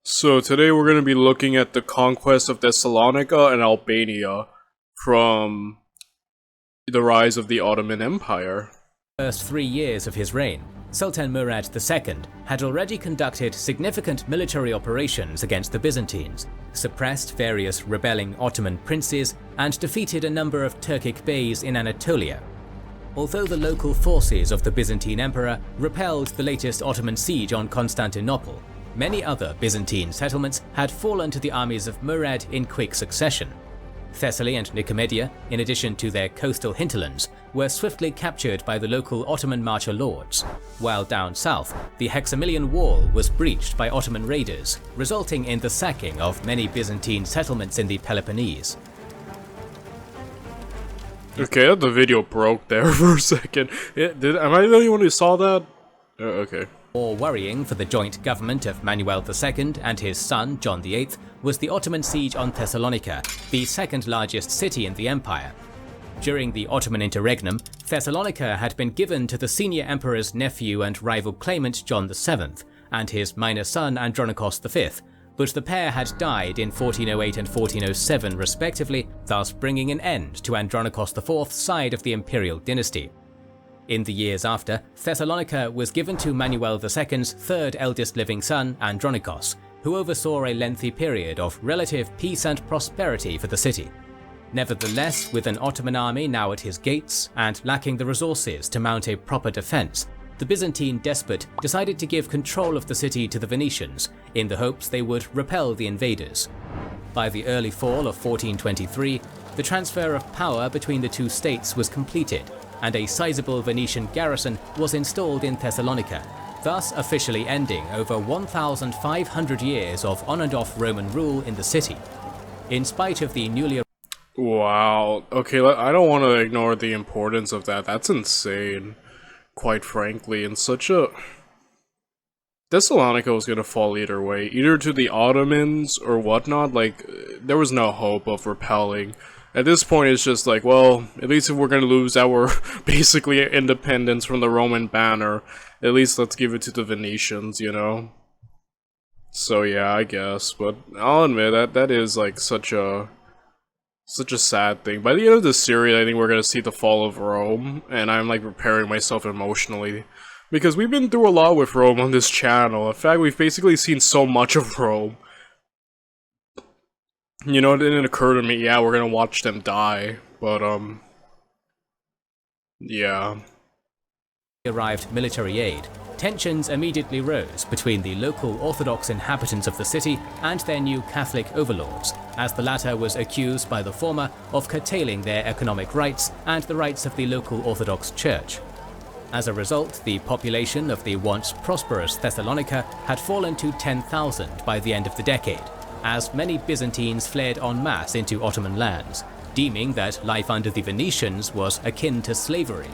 So today we're going to be looking at the conquest of Thessalonica and Albania from the rise of the Ottoman Empire. First 3 years of his reign, Sultan Murad II had already conducted significant military operations against the Byzantines, suppressed various rebelling Ottoman princes, and defeated a number of Turkic beys in Anatolia. Although the local forces of the Byzantine emperor repelled the latest Ottoman siege on Constantinople, many other Byzantine settlements had fallen to the armies of Murad in quick succession. Thessaly and Nicomedia, in addition to their coastal hinterlands, were swiftly captured by the local Ottoman marcher lords, while down south, the Hexamilian Wall was breached by Ottoman raiders, resulting in the sacking of many Byzantine settlements in the Peloponnese. Okay, the video broke there for a second. Am I the only one who saw that? Okay. More worrying for the joint government of Manuel II and his son John VIII was the Ottoman siege on Thessalonica, the second largest city in the empire. During the Ottoman interregnum, Thessalonica had been given to the senior emperor's nephew and rival claimant John VII and his minor son Andronikos V, but the pair had died in 1408 and 1407 respectively, thus bringing an end to Andronikos IV's side of the imperial dynasty. In the years after, Thessalonica was given to Manuel II's third eldest living son, Andronikos, who oversaw a lengthy period of relative peace and prosperity for the city. Nevertheless, with an Ottoman army now at his gates and lacking the resources to mount a proper defense, the Byzantine despot decided to give control of the city to the Venetians in the hopes they would repel the invaders. By the early fall of 1423, the transfer of power between the two states was completed, and a sizable Venetian garrison was installed in Thessalonica, thus officially ending over 1,500 years of on and off Roman rule in the city. In spite of the newly... Wow. Okay, I don't want to ignore the importance of that. That's insane, quite frankly. In such a... Thessalonica was going to fall either way, either to the Ottomans or whatnot. Like, there was no hope of repelling. At this point, it's just like, well, at least if we're going to lose our basically independence from the Roman banner, at least let's give it to the Venetians, you know? So yeah, I guess, but I'll admit that is like such a sad thing. By the end of the series, I think we're going to see the fall of Rome, and I'm like preparing myself emotionally, because we've been through a lot with Rome on this channel. In fact, we've basically seen so much of Rome. You know, it didn't occur to me, yeah, we're gonna watch them die, but, yeah. Arrived military aid, tensions immediately rose between the local Orthodox inhabitants of the city and their new Catholic overlords, as the latter was accused by the former of curtailing their economic rights and the rights of the local Orthodox Church. As a result, the population of the once prosperous Thessalonica had fallen to 10,000 by the end of the decade, as many Byzantines fled en masse into Ottoman lands, deeming that life under the Venetians was akin to slavery.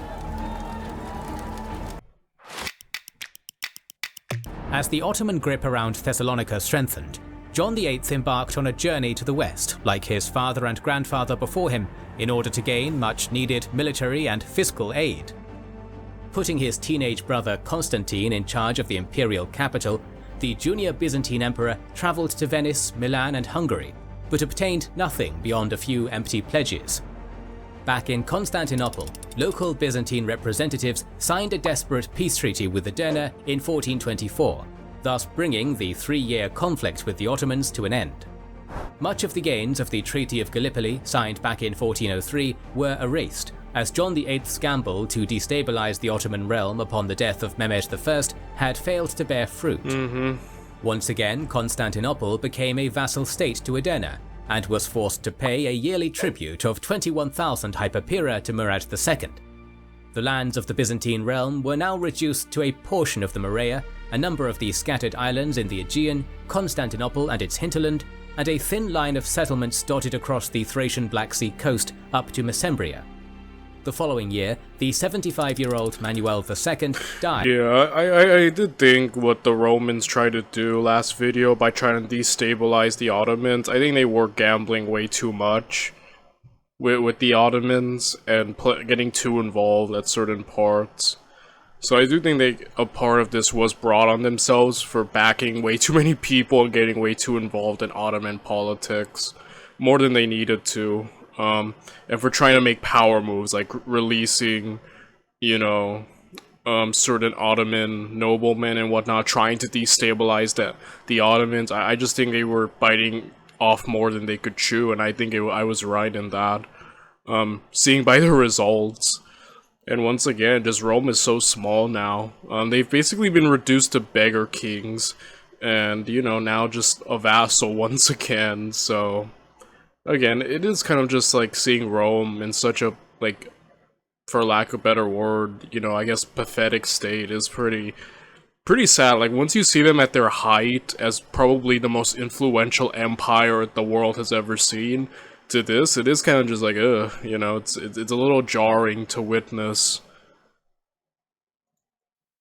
As the Ottoman grip around Thessalonica strengthened, John VIII embarked on a journey to the west, like his father and grandfather before him, in order to gain much-needed military and fiscal aid. Putting his teenage brother Constantine in charge of the imperial capital, the junior Byzantine emperor travelled to Venice, Milan and Hungary, but obtained nothing beyond a few empty pledges. Back in Constantinople, local Byzantine representatives signed a desperate peace treaty with Edirne in 1424, thus bringing the 3-year conflict with the Ottomans to an end. Much of the gains of the Treaty of Gallipoli, signed back in 1403, were erased, as John VIII's gamble to destabilize the Ottoman realm upon the death of Mehmed I had failed to bear fruit. Once again, Constantinople became a vassal state to Edirne, and was forced to pay a yearly tribute of 21,000 hyperpera to Murad II. The lands of the Byzantine realm were now reduced to a portion of the Morea, a number of the scattered islands in the Aegean, Constantinople and its hinterland, and a thin line of settlements dotted across the Thracian Black Sea coast up to Mesembria. The following year, the 75-year-old Manuel II died. Yeah, I did think what the Romans tried to do last video by trying to destabilize the Ottomans. I think they were gambling way too much with the Ottomans and getting too involved at certain parts. So I do think a part of this was brought on themselves for backing way too many people and getting way too involved in Ottoman politics, more than they needed to, and for trying to make power moves, like releasing, you know, certain Ottoman noblemen and whatnot, trying to destabilize the Ottomans. I just think they were biting off more than they could chew, and I think I was right in that, seeing by the results. And once again, just Rome is so small now. They've basically been reduced to beggar kings, and, you know, now just a vassal once again. So, again, it is kind of just like seeing Rome in such a, like, for lack of a better word, you know, I guess pathetic state is pretty sad. Like, once you see them at their height as probably the most influential empire the world has ever seen, to this, it is kind of just like, ugh, you know, it's a little jarring to witness.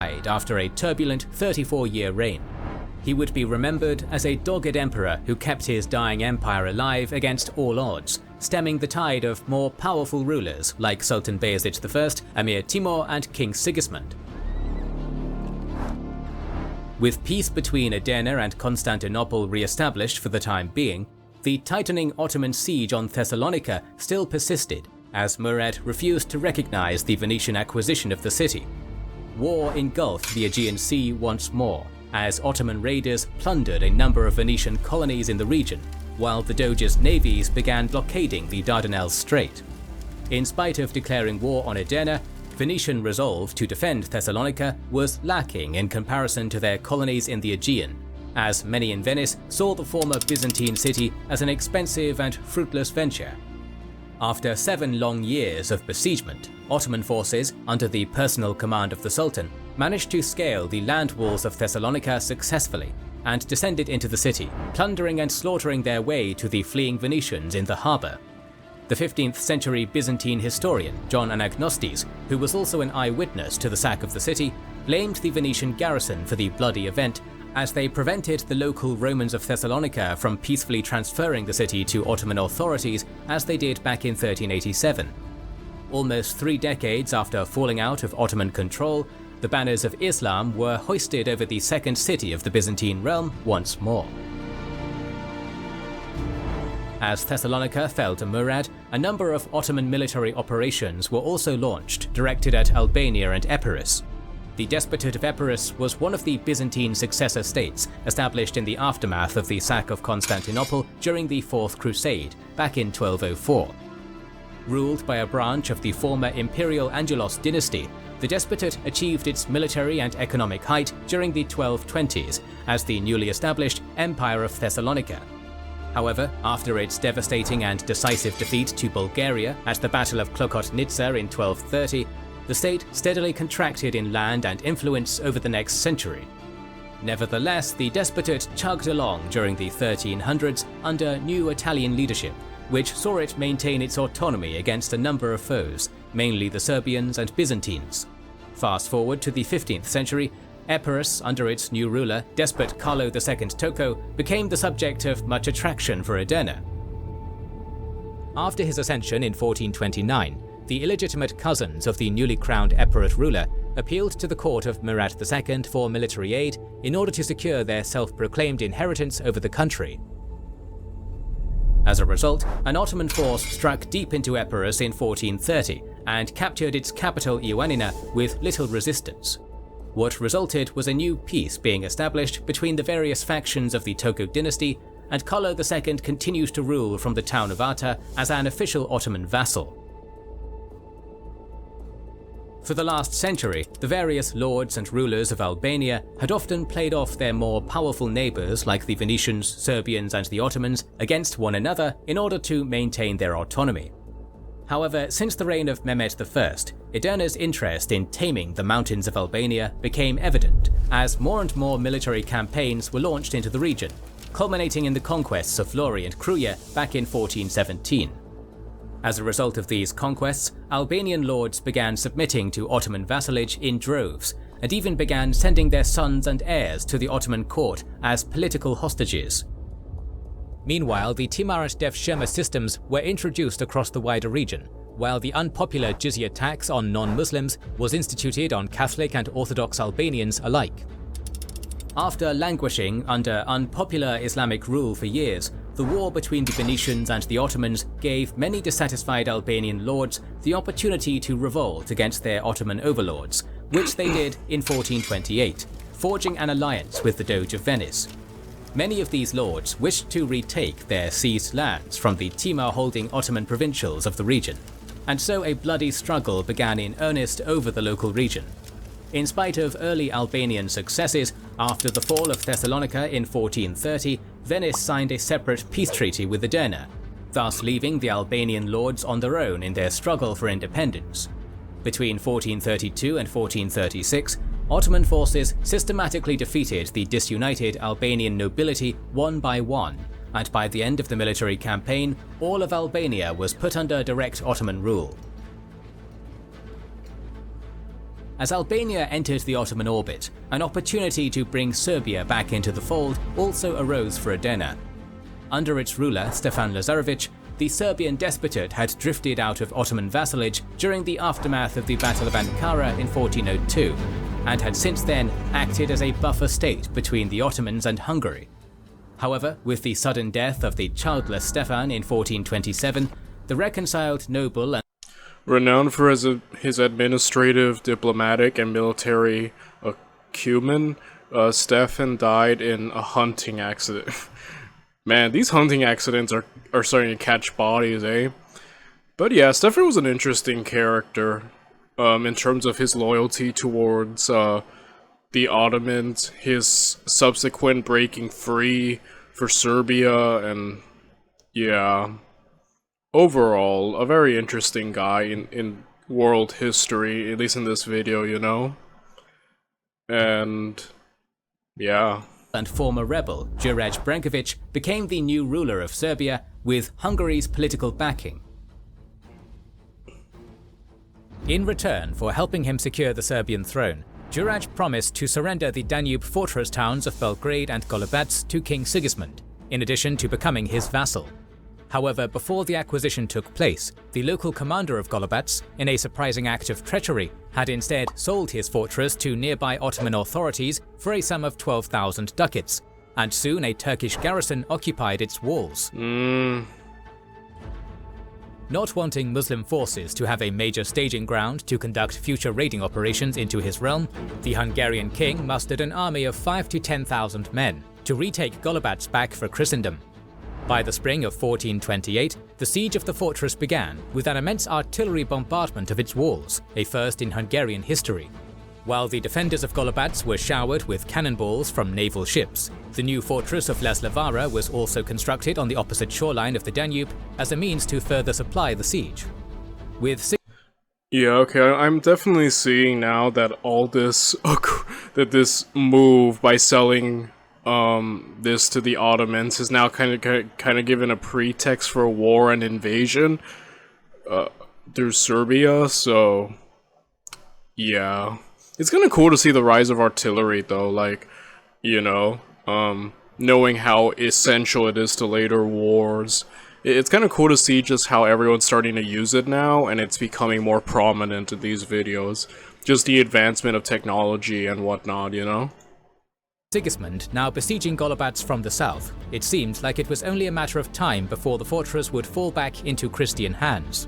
After a turbulent 34-year reign, he would be remembered as a dogged emperor who kept his dying empire alive against all odds, stemming the tide of more powerful rulers like Sultan Bayezid I, Emir Timur, and King Sigismund. With peace between Edirne and Constantinople re-established for the time being, the tightening Ottoman siege on Thessalonica still persisted, as Murad refused to recognize the Venetian acquisition of the city. War engulfed the Aegean Sea once more, as Ottoman raiders plundered a number of Venetian colonies in the region, while the Doge's navies began blockading the Dardanelles Strait. In spite of declaring war on Edirne, Venetian resolve to defend Thessalonica was lacking in comparison to their colonies in the Aegean, as many in Venice saw the former Byzantine city as an expensive and fruitless venture. After 7 long years of besiegement, Ottoman forces, under the personal command of the Sultan, managed to scale the land walls of Thessalonica successfully, and descended into the city, plundering and slaughtering their way to the fleeing Venetians in the harbour. The 15th century Byzantine historian John Anagnostis, who was also an eyewitness to the sack of the city, blamed the Venetian garrison for the bloody event, as they prevented the local Romans of Thessalonica from peacefully transferring the city to Ottoman authorities as they did back in 1387. Almost 3 decades after falling out of Ottoman control, the banners of Islam were hoisted over the second city of the Byzantine realm once more. As Thessalonica fell to Murad, a number of Ottoman military operations were also launched, directed at Albania and Epirus. The Despotate of Epirus was one of the Byzantine successor states established in the aftermath of the sack of Constantinople during the Fourth Crusade, back in 1204. Ruled by a branch of the former Imperial Angelos dynasty, the Despotate achieved its military and economic height during the 1220s as the newly established Empire of Thessalonica. However, after its devastating and decisive defeat to Bulgaria at the Battle of Klokotnitsa in 1230, the state steadily contracted in land and influence over the next century. Nevertheless, the Despotate chugged along during the 1300s under new Italian leadership, which saw it maintain its autonomy against a number of foes, mainly the Serbians and Byzantines. Fast forward to the 15th century, Epirus, under its new ruler, despot Carlo II Tocco, became the subject of much attraction for Edirne. After his ascension in 1429, the illegitimate cousins of the newly crowned Epirot ruler appealed to the court of Murad II for military aid in order to secure their self-proclaimed inheritance over the country. As a result, an Ottoman force struck deep into Epirus in 1430 and captured its capital Ioannina with little resistance. What resulted was a new peace being established between the various factions of the Tocco dynasty, and Carlo II continues to rule from the town of Arta as an official Ottoman vassal. For the last century, the various lords and rulers of Albania had often played off their more powerful neighbours like the Venetians, Serbians and the Ottomans against one another in order to maintain their autonomy. However, since the reign of Mehmed I, Edirne's interest in taming the mountains of Albania became evident, as more and more military campaigns were launched into the region, culminating in the conquests of Flori and Kruja back in 1417. As a result of these conquests, Albanian lords began submitting to Ottoman vassalage in droves, and even began sending their sons and heirs to the Ottoman court as political hostages. Meanwhile, the Timur and Devshirme systems were introduced across the wider region, while the unpopular jizya tax on non-Muslims was instituted on Catholic and Orthodox Albanians alike. After languishing under unpopular Islamic rule for years, the war between the Venetians and the Ottomans gave many dissatisfied Albanian lords the opportunity to revolt against their Ottoman overlords, which they did in 1428, forging an alliance with the Doge of Venice. Many of these lords wished to retake their seized lands from the Timur-holding Ottoman provincials of the region, and so a bloody struggle began in earnest over the local region. In spite of early Albanian successes, after the fall of Thessalonica in 1430, Venice signed a separate peace treaty with Edurne, thus leaving the Albanian lords on their own in their struggle for independence. Between 1432 and 1436, Ottoman forces systematically defeated the disunited Albanian nobility one by one, and by the end of the military campaign, all of Albania was put under direct Ottoman rule. As Albania entered the Ottoman orbit, an opportunity to bring Serbia back into the fold also arose for Edurne. Under its ruler, Stefan Lazarevic, the Serbian despotate had drifted out of Ottoman vassalage during the aftermath of the Battle of Ankara in 1402, and had since then acted as a buffer state between the Ottomans and Hungary. However, with the sudden death of the childless Stefan in 1427, the reconciled noble and renowned for his administrative, diplomatic, and military acumen, Stefan died in a hunting accident. Man, these hunting accidents are starting to catch bodies, eh? But yeah, Stefan was an interesting character in terms of his loyalty towards the Ottomans, his subsequent breaking free for Serbia, and yeah. Overall, a very interesting guy in world history, at least in this video, you know? And yeah. And former rebel Juraj Brankovic became the new ruler of Serbia with Hungary's political backing. In return for helping him secure the Serbian throne, Juraj promised to surrender the Danube fortress towns of Belgrade and Golubac to King Sigismund, in addition to becoming his vassal. However, before the acquisition took place, the local commander of Golubac, in a surprising act of treachery, had instead sold his fortress to nearby Ottoman authorities for a sum of 12,000 ducats, and soon a Turkish garrison occupied its walls. Not wanting Muslim forces to have a major staging ground to conduct future raiding operations into his realm, the Hungarian king mustered an army of 5,000 to 10,000 men to retake Golubac back for Christendom. By the spring of 1428, the siege of the fortress began with an immense artillery bombardment of its walls, a first in Hungarian history. While the defenders of Golubac were showered with cannonballs from naval ships, the new fortress of Leslavara was also constructed on the opposite shoreline of the Danube as a means to further supply the siege. Yeah, okay, I'm definitely seeing now that all this, that this move by selling this to the Ottomans is now kind of given a pretext for a war and invasion through Serbia. So yeah, it's kind of cool to see the rise of artillery though, like, you know, knowing how essential it is to later wars. It's kind of cool to see just how everyone's starting to use it now, and it's becoming more prominent in these videos. Just the advancement of technology and whatnot, you know? Sigismund now besieging Golubac from the south, it seemed like it was only a matter of time before the fortress would fall back into Christian hands.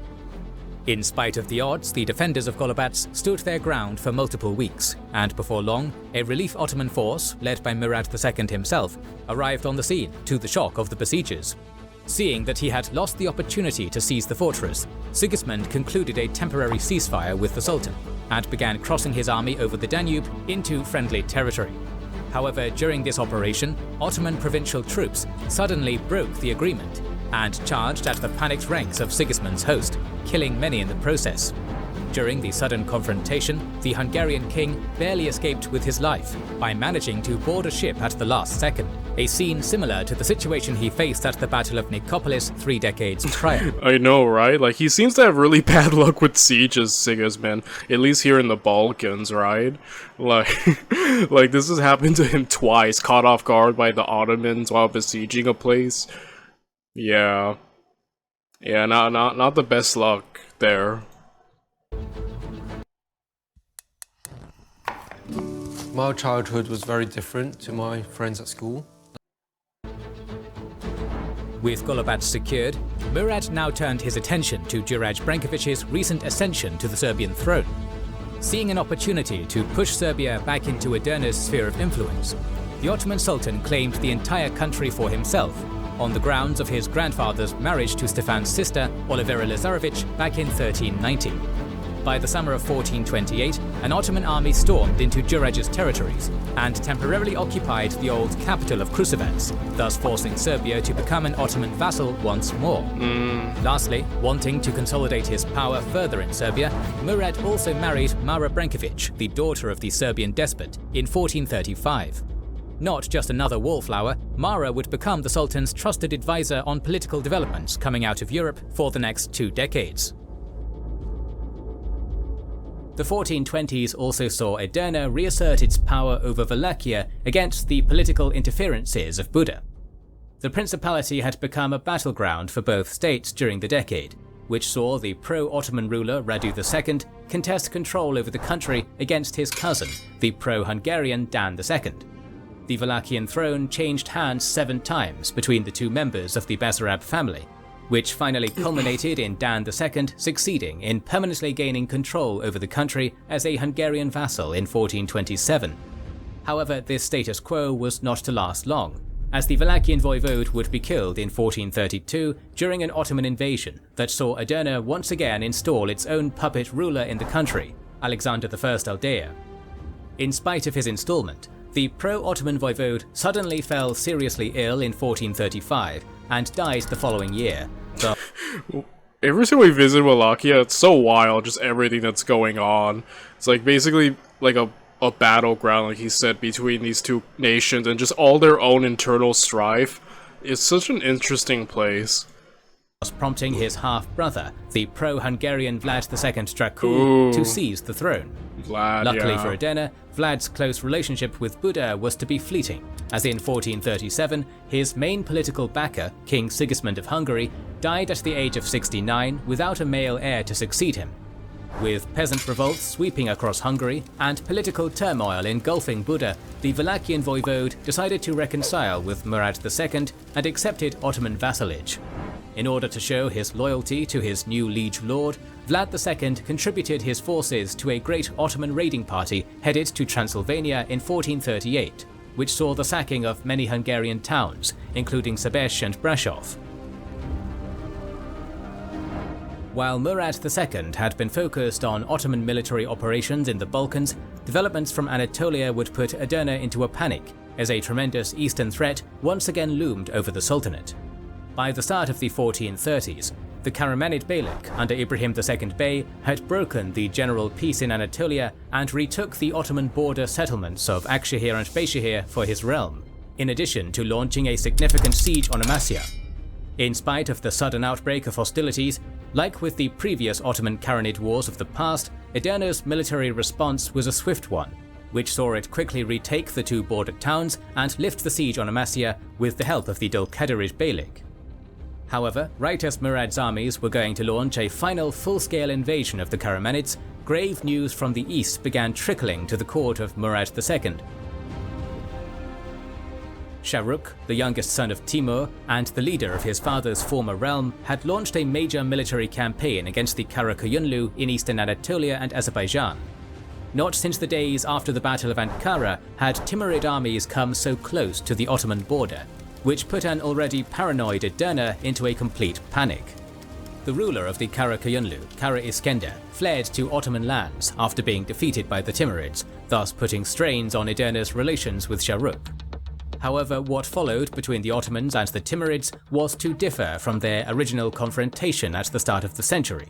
In spite of the odds, the defenders of Golubac stood their ground for multiple weeks, and before long, a relief Ottoman force, led by Murad II himself, arrived on the scene, to the shock of the besiegers. Seeing that he had lost the opportunity to seize the fortress, Sigismund concluded a temporary ceasefire with the Sultan, and began crossing his army over the Danube into friendly territory. However, during this operation, Ottoman provincial troops suddenly broke the agreement and charged at the panicked ranks of Sigismund's host, killing many in the process. During the sudden confrontation, the Hungarian king barely escaped with his life by managing to board a ship at the last second, a scene similar to the situation he faced at the Battle of Nicopolis 3 decades prior. I know, right? Like, he seems to have really bad luck with sieges, Sigismund, at least here in the Balkans, right? Like, like this has happened to him twice, caught off guard by the Ottomans while besieging a place. Yeah. Yeah, not the best luck there. My childhood was very different to my friends at school. With Golubac secured, Murad now turned his attention to Đurađ Branković's recent ascension to the Serbian throne. Seeing an opportunity to push Serbia back into Edirne's sphere of influence, the Ottoman Sultan claimed the entire country for himself, on the grounds of his grandfather's marriage to Stefan's sister, Olivera Lazarević, back in 1390. By the summer of 1428, an Ottoman army stormed into Đurađ's territories and temporarily occupied the old capital of Kruševac, thus forcing Serbia to become an Ottoman vassal once more. Lastly, wanting to consolidate his power further in Serbia, Murad also married Mara Branković, the daughter of the Serbian despot, in 1435. Not just another wallflower, Mara would become the Sultan's trusted advisor on political developments coming out of Europe for the next 2 decades. The 1420s also saw Edirne reassert its power over Wallachia against the political interferences of Buda. The principality had become a battleground for both states during the decade, which saw the pro-Ottoman ruler Radu II contest control over the country against his cousin, the pro-Hungarian Dan II. The Wallachian throne changed hands 7 times between the 2 members of the Basarab family, which finally culminated in Dan II succeeding in permanently gaining control over the country as a Hungarian vassal in 1427. However, this status quo was not to last long, as the Wallachian voivode would be killed in 1432 during an Ottoman invasion that saw Edirne once again install its own puppet ruler in the country, Alexander I Aldeia. In spite of his installment, the pro-Ottoman voivode suddenly fell seriously ill in 1435 and died the following year. Every time we visit Wallachia, it's so wild, just everything that's going on. It's like basically like a battleground, like he said, between these 2 nations and just all their own internal strife. It's such an interesting place. Prompting his half-brother, the pro-Hungarian Vlad II Dracul, to seize the throne. Luckily for Edirne, Vlad's close relationship with Buda was to be fleeting, as in 1437, his main political backer, King Sigismund of Hungary, died at the age of 69 without a male heir to succeed him. With peasant revolts sweeping across Hungary and political turmoil engulfing Buda, the Wallachian voivode decided to reconcile with Murad II and accepted Ottoman vassalage. In order to show his loyalty to his new liege lord, Vlad II contributed his forces to a great Ottoman raiding party headed to Transylvania in 1438, which saw the sacking of many Hungarian towns, including Sebeș and Brașov. While Murad II had been focused on Ottoman military operations in the Balkans, developments from Anatolia would put Edirne into a panic, as a tremendous eastern threat once again loomed over the Sultanate. By the start of the 1430s, the Karamanid Beylik under Ibrahim II Bey had broken the general peace in Anatolia and retook the Ottoman border settlements of Akşehir and Beyşehir for his realm, in addition to launching a significant siege on Amasya. In spite of the sudden outbreak of hostilities, like with the previous Ottoman Karamanid wars of the past, Edirne's military response was a swift one, which saw it quickly retake the 2 border towns and lift the siege on Amasya with the help of the Dulkadirid Beylik. However, right as Murad's armies were going to launch a final full-scale invasion of the Karamanids, grave news from the east began trickling to the court of Murad II. Shahrukh, the youngest son of Timur and the leader of his father's former realm, had launched a major military campaign against the Karaköyünlü in eastern Anatolia and Azerbaijan. Not since the days after the Battle of Ankara had Timurid armies come so close to the Ottoman border, which put an already paranoid Edirne into a complete panic. The ruler of the Karaköyünlü, Kara Iskender, fled to Ottoman lands after being defeated by the Timurids, thus putting strains on Edirne's relations with Shahrukh. However, what followed between the Ottomans and the Timurids was to differ from their original confrontation at the start of the century.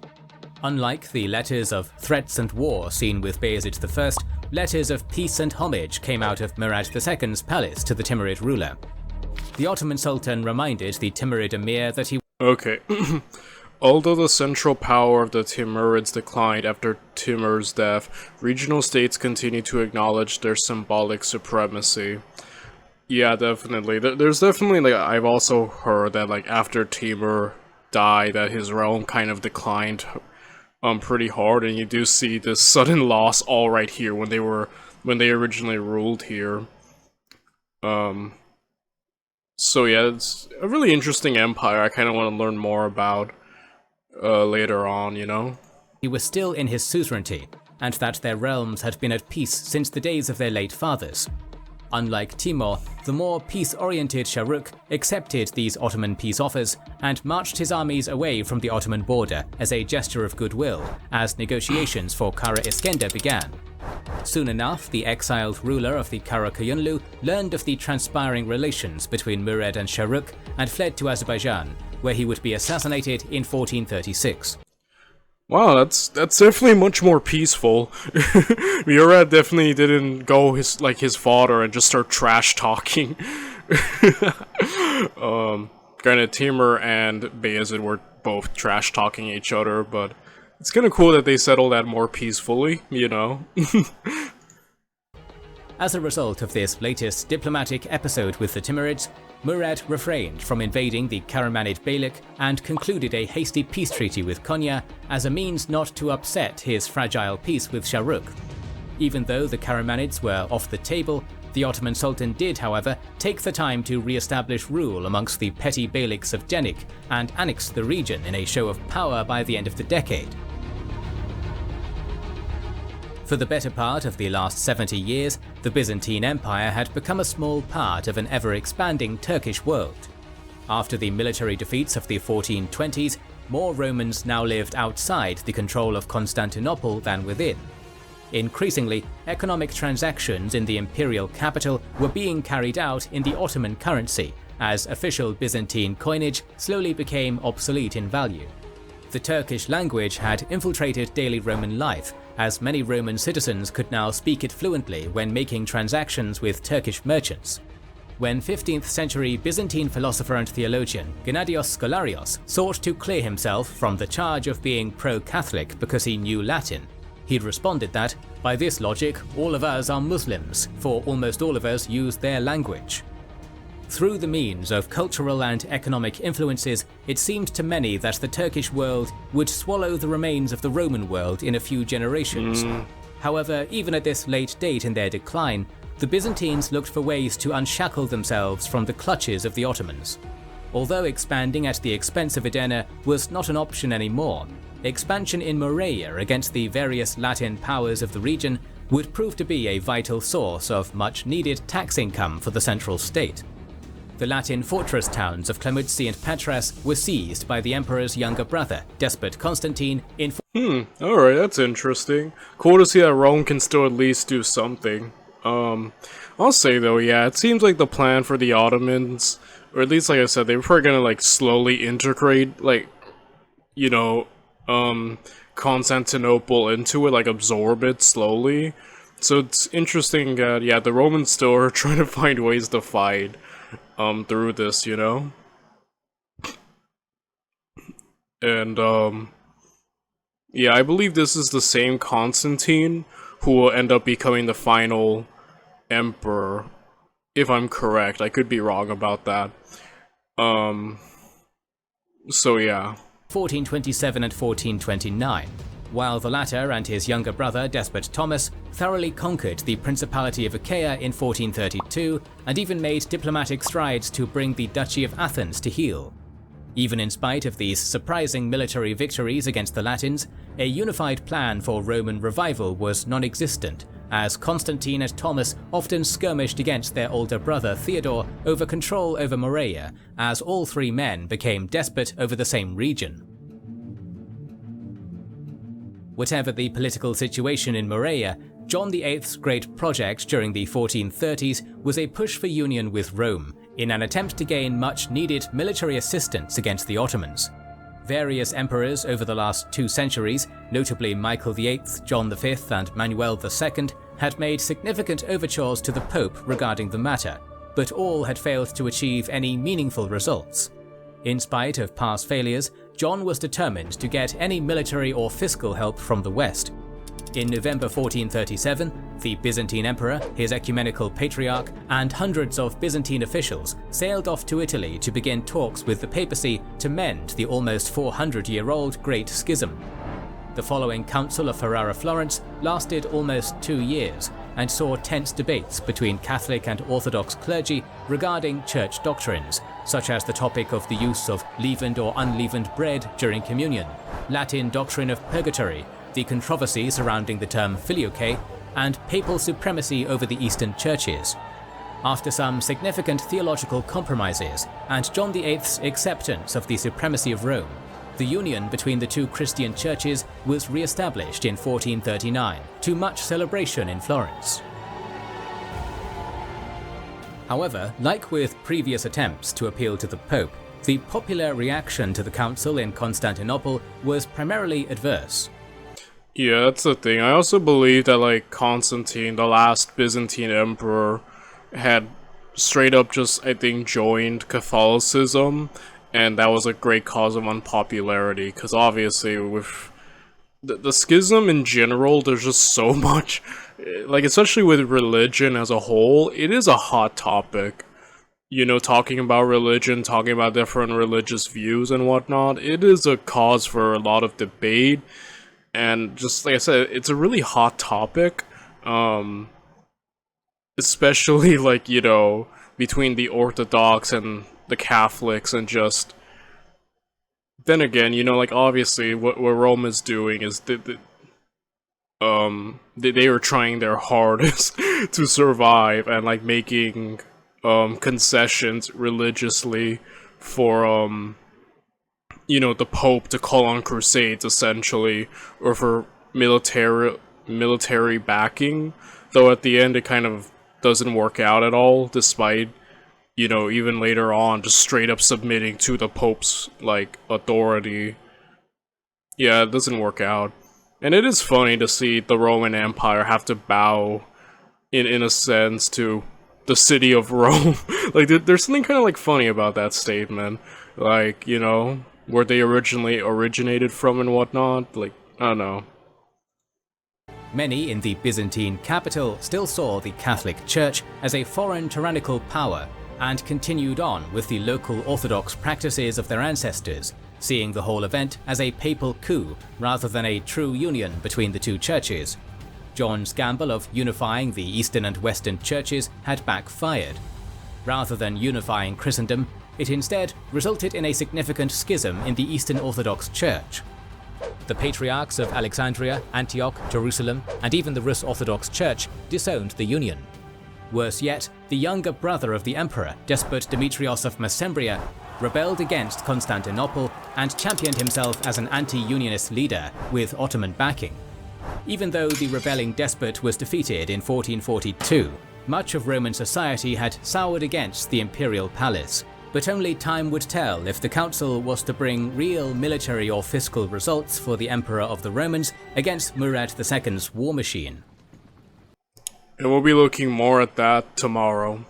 Unlike the letters of threats and war seen with Bayezid I, letters of peace and homage came out of Murad II's palace to the Timurid ruler. The Ottoman Sultan reminded the Timurid emir that he Okay. Although the central power of the Timurids declined after Timur's death, regional states continued to acknowledge their symbolic supremacy. Yeah, definitely. There's definitely, like, I've also heard that, like, after Timur died, that his realm kind of declined pretty hard, and you do see this sudden loss all right here when they originally ruled here. So yeah, it's a really interesting empire. I kind of want to learn more about later on, you know? He was still in his suzerainty, and that their realms had been at peace since the days of their late fathers. Unlike Timur, the more peace-oriented Shahrukh accepted these Ottoman peace offers and marched his armies away from the Ottoman border as a gesture of goodwill as negotiations for Kara Iskender began. Soon enough, the exiled ruler of the Karakayunlu learned of the transpiring relations between Murad and Shahrukh and fled to Azerbaijan, where he would be assassinated in 1436. Wow, that's definitely much more peaceful. Murad definitely didn't go like his father and just start trash talking. Granted, Timur and Bayezid were both trash talking each other, but it's kind of cool that they settled that more peacefully, you know. As a result of this latest diplomatic episode with the Timurids, Murad refrained from invading the Karamanid Beylik and concluded a hasty peace treaty with Konya as a means not to upset his fragile peace with Shahrukh. Even though the Karamanids were off the table, the Ottoman Sultan did, however, take the time to re-establish rule amongst the petty beyliks of Genik and annex the region in a show of power by the end of the decade. For the better part of the last 70 years, the Byzantine Empire had become a small part of an ever-expanding Turkish world. After the military defeats of the 1420s, more Romans now lived outside the control of Constantinople than within. Increasingly, economic transactions in the imperial capital were being carried out in the Ottoman currency, as official Byzantine coinage slowly became obsolete in value. The Turkish language had infiltrated daily Roman life, as many Roman citizens could now speak it fluently when making transactions with Turkish merchants. When 15th century Byzantine philosopher and theologian Gennadios Scholarios sought to clear himself from the charge of being pro-Catholic because he knew Latin, he'd responded that, by this logic, all of us are Muslims, for almost all of us use their language. Through the means of cultural and economic influences, it seemed to many that the Turkish world would swallow the remains of the Roman world in a few generations. However, even at this late date in their decline, the Byzantines looked for ways to unshackle themselves from the clutches of the Ottomans. Although expanding at the expense of Edirne was not an option anymore, expansion in Morea against the various Latin powers of the region would prove to be a vital source of much-needed tax income for the central state. The Latin fortress towns of Klamutsi and Patras were seized by the emperor's younger brother, despot Constantine, in alright, that's interesting. Cool to see that Rome can still at least do something. I'll say though, yeah, it seems like the plan for the Ottomans, or at least like I said, they were probably gonna like slowly integrate, like, you know, Constantinople into it, like absorb it slowly. So it's interesting that, yeah, the Romans still are trying to find ways to fight through this, you know? And, yeah, I believe this is the same Constantine who will end up becoming the final emperor, if I'm correct. I could be wrong about that. So yeah. 1427 and 1429, while the latter and his younger brother, despot Thomas, thoroughly conquered the Principality of Achaia in 1432 and even made diplomatic strides to bring the Duchy of Athens to heel. Even in spite of these surprising military victories against the Latins, a unified plan for Roman revival was non-existent, as Constantine and Thomas often skirmished against their older brother Theodore over control over Morea, as all three men became despot over the same region. Whatever the political situation in Morea, John VIII's great project during the 1430s was a push for union with Rome, in an attempt to gain much-needed military assistance against the Ottomans. Various emperors over the last 2 centuries, notably Michael VIII, John V, and Manuel II, had made significant overtures to the Pope regarding the matter, but all had failed to achieve any meaningful results. In spite of past failures, John was determined to get any military or fiscal help from the West. In November 1437, the Byzantine Emperor, his ecumenical patriarch, and hundreds of Byzantine officials sailed off to Italy to begin talks with the papacy to mend the almost 400-year-old Great Schism. The following Council of Ferrara-Florence lasted almost 2 years and saw tense debates between Catholic and Orthodox clergy regarding church doctrines, such as the topic of the use of leavened or unleavened bread during communion, Latin doctrine of purgatory, the controversy surrounding the term filioque, and papal supremacy over the Eastern churches. After some significant theological compromises and John VIII's acceptance of the supremacy of Rome, the union between the two Christian churches was re-established in 1439, to much celebration in Florence. However, like with previous attempts to appeal to the Pope, the popular reaction to the council in Constantinople was primarily adverse. Yeah, that's the thing. I also believe that, like, Constantine, the last Byzantine emperor, had straight up just, I think, joined Catholicism, and that was a great cause of unpopularity, because obviously with the schism in general, there's just so much, like, especially with religion as a whole, it is a hot topic. You know, talking about religion, talking about different religious views and whatnot, it is a cause for a lot of debate, and just like I said, it's a really hot topic, especially, like, you know, between the Orthodox and the Catholics, and just then again, you know, like, obviously what Rome is doing is they are trying their hardest to survive, and like making concessions religiously for you know, the Pope to call on crusades, essentially, or for military backing, though at the end it kind of doesn't work out at all, despite, you know, even later on, just straight up submitting to the Pope's, like, authority. Yeah, it doesn't work out. And it is funny to see the Roman Empire have to bow, in a sense, to the city of Rome. Like, there's something kind of, like, funny about that statement. Like, you know, where they originally originated from and whatnot. Like, I don't know. Many in the Byzantine capital still saw the Catholic Church as a foreign tyrannical power, and continued on with the local Orthodox practices of their ancestors, seeing the whole event as a papal coup rather than a true union between the two churches. John's gamble of unifying the Eastern and Western churches had backfired. Rather than unifying Christendom, it instead resulted in a significant schism in the Eastern Orthodox Church. The patriarchs of Alexandria, Antioch, Jerusalem, and even the Rus Orthodox Church disowned the union. Worse yet, the younger brother of the emperor, despot Demetrios of Mesembria, rebelled against Constantinople and championed himself as an anti-unionist leader with Ottoman backing. Even though the rebelling despot was defeated in 1442, much of Roman society had soured against the imperial palace, but only time would tell if the council was to bring real military or fiscal results for the Emperor of the Romans against Murad II's war machine. And we'll be looking more at that tomorrow.